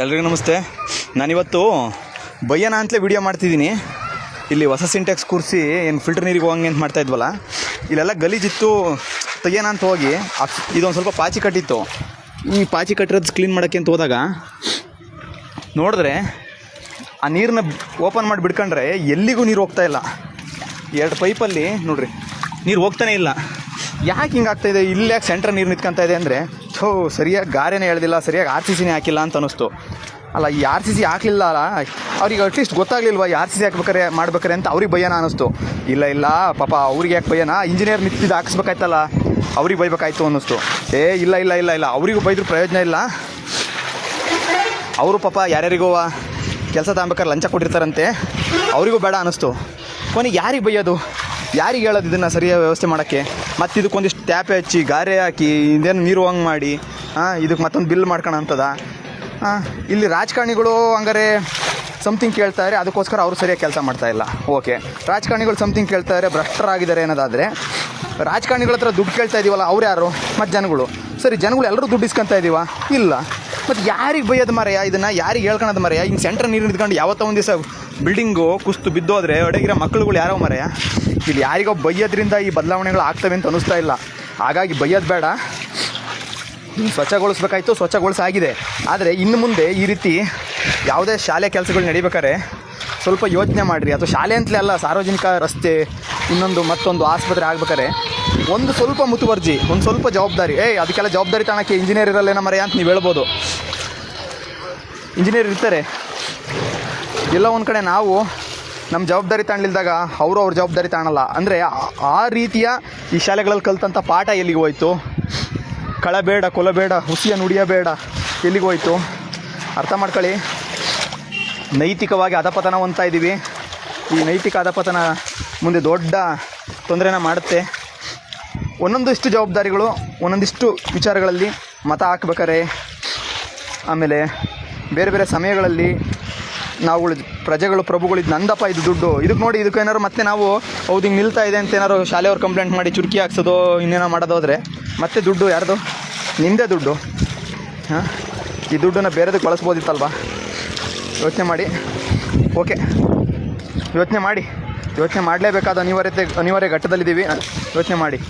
ಎಲ್ರಿಗೂ ನಮಸ್ತೆ. ನಾನಿವತ್ತು ಬಯ್ಯನ ಅಂತಲೇ ವಿಡಿಯೋ ಮಾಡ್ತಿದ್ದೀನಿ. ಇಲ್ಲಿ ಹೊಸ ಸಿಂಟೆಕ್ಸ್ ಕೂರಿಸಿ ಏನು ಫಿಲ್ಟರ್ ನೀರಿಗೆ ಹೋಗಂಗೆ ಅಂತ ಮಾಡ್ತಾಯಿದ್ವಲ್ಲ, ಇಲ್ಲೆಲ್ಲ ಗಲೀಜಿತ್ತು ತೆಗಿಯೋಣ ಅಂತ ಹೋಗಿ ಇದೊಂದು ಸ್ವಲ್ಪ ಪಾಚಿ ಕಟ್ಟಿತ್ತು. ಈ ಪಾಚಿ ಕಟ್ಟಿರೋದು ಕ್ಲೀನ್ ಮಾಡೋಕ್ಕೆ ಅಂತ ಹೋದಾಗ ನೋಡಿದ್ರೆ ಆ ನೀರನ್ನ ಓಪನ್ ಮಾಡಿ ಬಿಡ್ಕೊಂಡ್ರೆ ಎಲ್ಲಿಗೂ ನೀರು ಹೋಗ್ತಾಯಿಲ್ಲ. 2 ಪೈಪಲ್ಲಿ ನೋಡ್ರಿ ನೀರು ಹೋಗ್ತಾನೆ ಇಲ್ಲ. ಯಾಕೆ ಹಿಂಗೆ ಆಗ್ತಾಯಿದೆ? ಇಲ್ಲಿ ಯಾಕೆ ಸೆಂಟ್ರ್ ನೀರು ನಿಂತ್ಕೊತಾ ಇದೆ ಅಂದರೆ ಸರಿಯಾಗಿ ಗಾರೆನೇ ಹೇಳ್ದಿಲ್ಲ, ಸರಿಯಾಗಿ RCC ಹಾಕಿಲ್ಲ ಅಂತ ಅನ್ನಿಸ್ತು. ಅಲ್ಲ, ಈ RCC ಹಾಕಲಿಲ್ಲ ಅಲ್ಲ, ಅವ್ರಿಗೆ ಅಟ್ಲೀಸ್ಟ್ ಗೊತ್ತಾಗಲಿಲ್ವ RCC ಹಾಕ್ಬೇಕಾರೆ ಮಾಡ್ಬೇಕಾರೆ ಅಂತ ಅವ್ರಿಗೆ ಭಯನ ಅನ್ನಿಸ್ತು. ಇಲ್ಲ ಪಾಪ ಅವ್ರಿಗೆ ಯಾಕೆ ಭಯನ, ಇಂಜಿನಿಯರ್ ನಿಂತಿದ್ದು ಹಾಕಿಸ್ಬೇಕಾಯ್ತಲ್ಲ ಅವ್ರಿಗೆ ಬೈಬೇಕಾಯ್ತು ಅನ್ನಿಸ್ತು. ಇಲ್ಲ ಅವರಿಗೂ ಬೈದ್ರೂ ಪ್ರಯೋಜನ ಇಲ್ಲ. ಅವರು ಪಾಪ ಯಾರ್ಯಾರಿಗೋ ಕೆಲಸ ತಗೊಬೇಕಾದ್ರೆ ಲಂಚ ಕೊಟ್ಟಿರ್ತಾರಂತೆ, ಅವರಿಗೂ ಬೇಡ ಅನ್ನಿಸ್ತು. ಕೊನೆಗೆ ಯಾರಿಗೆ ಬೈಯೋದು, ಯಾರಿಗೆ ಹೇಳೋದು ಇದನ್ನು ಸರಿಯಾಗಿ ವ್ಯವಸ್ಥೆ ಮಾಡೋಕ್ಕೆ? ಮತ್ತು ಇದಕ್ಕೊಂದಿಷ್ಟು ಟ್ಯಾಪೆ ಹಚ್ಚಿ ಗಾರೆ ಹಾಕಿ ಇದೇನು ನೀರು ಹಂಗೆ ಮಾಡಿ ಇದಕ್ಕೆ ಮತ್ತೊಂದು ಬಿಲ್ ಮಾಡ್ಕೊಳಂತದ. ಇಲ್ಲಿ ರಾಜಕಾರಣಿಗಳು ಹಂಗಾರೆ ಸಮಥಿಂಗ್ ಕೇಳ್ತಾರೆ, ಅದಕ್ಕೋಸ್ಕರ ಅವರು ಸರಿಯಾಗಿ ಕೆಲಸ ಮಾಡ್ತಾಯಿಲ್ಲ. ಓಕೆ, ರಾಜಕಾರಣಿಗಳು ಸಮಥಿಂಗ್ ಕೇಳ್ತಾರೆ, ಭ್ರಷ್ಟರಾಗಿದ್ದಾರೆ ಅನ್ನೋದಾದರೆ ರಾಜಕಾರಣಿಗಳ ಹತ್ರ ದುಡ್ಡು ಕೇಳ್ತಾ ಇದ್ದೀವಲ್ಲ, ಅವ್ರು ಯಾರು? ಮತ್ತು ಜನಗಳು. ಸರಿ, ಜನಗಳು ಎಲ್ಲರೂ ದುಡ್ಡು ಇಸ್ಕೊತಾ ಇದ್ದೀವ? ಇಲ್ಲ. ಮತ್ತು ಯಾರಿಗೆ ಬೈಯೋದು ಮರೆಯ, ಇದನ್ನು ಯಾರಿಗೆ ಹೇಳ್ಕೊಳೋದು ಮರೆಯ? ಹಿಂಗೆ ಸೆಂಟ್ರ್ ನೀರು ನಿಂತ್ಕೊಂಡು ಯಾವತ್ತೋ ಒಂದು ದಿವಸ ಬಿಲ್ಡಿಂಗು ಕುಸ್ತು ಬಿದ್ದೋದ್ರೆ ಒಡೆಗಿರೋ ಮಕ್ಕಳುಗಳು ಯಾರೋ ಮರೆಯ? ಇಲ್ಲಿ ಯಾರಿಗೋ ಬೈಯೋದ್ರಿಂದ ಈ ಬದಲಾವಣೆಗಳು ಆಗ್ತವೆ ಅಂತ ಅನ್ನಿಸ್ತಾ ಇಲ್ಲ. ಹಾಗಾಗಿ ಬೈಯೋದು ಬೇಡ, ಸ್ವಚ್ಛಗೊಳಿಸ್ಬೇಕಾಯ್ತು, ಸ್ವಚ್ಛಗೊಳಿಸಾಗಿದೆ. ಆದರೆ ಇನ್ನು ಮುಂದೆ ಈ ರೀತಿ ಯಾವುದೇ ಶಾಲೆ ಕೆಲಸಗಳು ನಡಿಬೇಕಾದ್ರೆ ಸ್ವಲ್ಪ ಯೋಚನೆ ಮಾಡಿರಿ. ಅಥವಾ ಶಾಲೆ ಅಂತಲೇ ಅಲ್ಲ, ಸಾರ್ವಜನಿಕ ರಸ್ತೆ, ಇನ್ನೊಂದು ಮತ್ತೊಂದು ಆಸ್ಪತ್ರೆ ಆಗ್ಬೇಕಾದ್ರೆ ಒಂದು ಸ್ವಲ್ಪ ಮುತುವರ್ಜಿ, ಒಂದು ಸ್ವಲ್ಪ ಜವಾಬ್ದಾರಿ. ಅದಕ್ಕೆಲ್ಲ ಜವಾಬ್ದಾರಿ ತಾಣಕ್ಕೆ ಇಂಜಿನಿಯರ್ ಇರಲ್ಲೇನೋ ಮರೆಯ ಅಂತ ನೀವು ಹೇಳ್ಬೋದು. ಇಂಜಿನಿಯರ್ ಇರ್ತಾರೆ ಎಲ್ಲ ಒಂದು ಕಡೆ. ನಾವು ನಮ್ಮ ಜವಾಬ್ದಾರಿ ತಾಣಲಿಲ್ದಾಗ ಅವರು ಅವ್ರ ಜವಾಬ್ದಾರಿ ತಾಣಲ್ಲ. ಅಂದರೆ ಆ ರೀತಿಯ ಈ ಶಾಲೆಗಳಲ್ಲಿ ಕಲಿತಂಥ ಪಾಠ ಎಲ್ಲಿಗೆ ಹೋಯ್ತು? ಕಳಬೇಡ, ಕೊಲಬೇಡ, ಹುಸಿಯ ನುಡಿಯಬೇಡ ಎಲ್ಲಿಗೆ ಹೋಯ್ತು? ಅರ್ಥ ಮಾಡ್ಕೊಳ್ಳಿ. ನೈತಿಕವಾಗಿ ಅಧಪತನ ಹೊಂದ್ತಾ ಇದ್ದೀವಿ. ಈ ನೈತಿಕ ಅಧಪತನ ಮುಂದೆ ದೊಡ್ಡ ತೊಂದರೆನ ಮಾಡುತ್ತೆ. ಒಂದೊಂದಿಷ್ಟು ಜವಾಬ್ದಾರಿಗಳು ಒಂದೊಂದಿಷ್ಟು ವಿಚಾರಗಳಲ್ಲಿ ಮತ ಹಾಕ್ಬೇಕಾರೆ, ಆಮೇಲೆ ಬೇರೆ ಬೇರೆ ಸಮಯಗಳಲ್ಲಿ ನಾವುಗಳು ಪ್ರಜೆಗಳು, ಪ್ರಭುಗಳು, ಇದು ನಂದಪ್ಪ, ಇದು ದುಡ್ಡು, ಇದಕ್ಕೆ ನೋಡಿ, ಇದಕ್ಕೆ ಏನಾದ್ರು ಮತ್ತೆ ನಾವು ಹೌದು ಹಿಂಗೆ ನಿಲ್ತಾ ಇದೆ ಅಂತ ಏನಾದ್ರು ಶಾಲೆಯವ್ರು ಕಂಪ್ಲೇಂಟ್ ಮಾಡಿ ಚುರುಕಿ ಹಾಕ್ಸೋದು ಇನ್ನೇನೋ ಮಾಡೋದೋದ್ರೆ ಮತ್ತೆ ದುಡ್ಡು ಯಾರ್ದು? ನಿಮ್ಮದೇ ದುಡ್ಡು. ಈ ದುಡ್ಡನ್ನು ಬೇರೆದಕ್ಕೆ ಬಳಸ್ಬೋದಿತ್ತಲ್ವ? ಯೋಚನೆ ಮಾಡಿ. ಓಕೆ, ಯೋಚನೆ ಮಾಡಲೇಬೇಕಾದ ಅನಿವಾರ್ಯ ಘಟ್ಟದಲ್ಲಿದ್ದೀವಿ. ಯೋಚನೆ ಮಾಡಿ.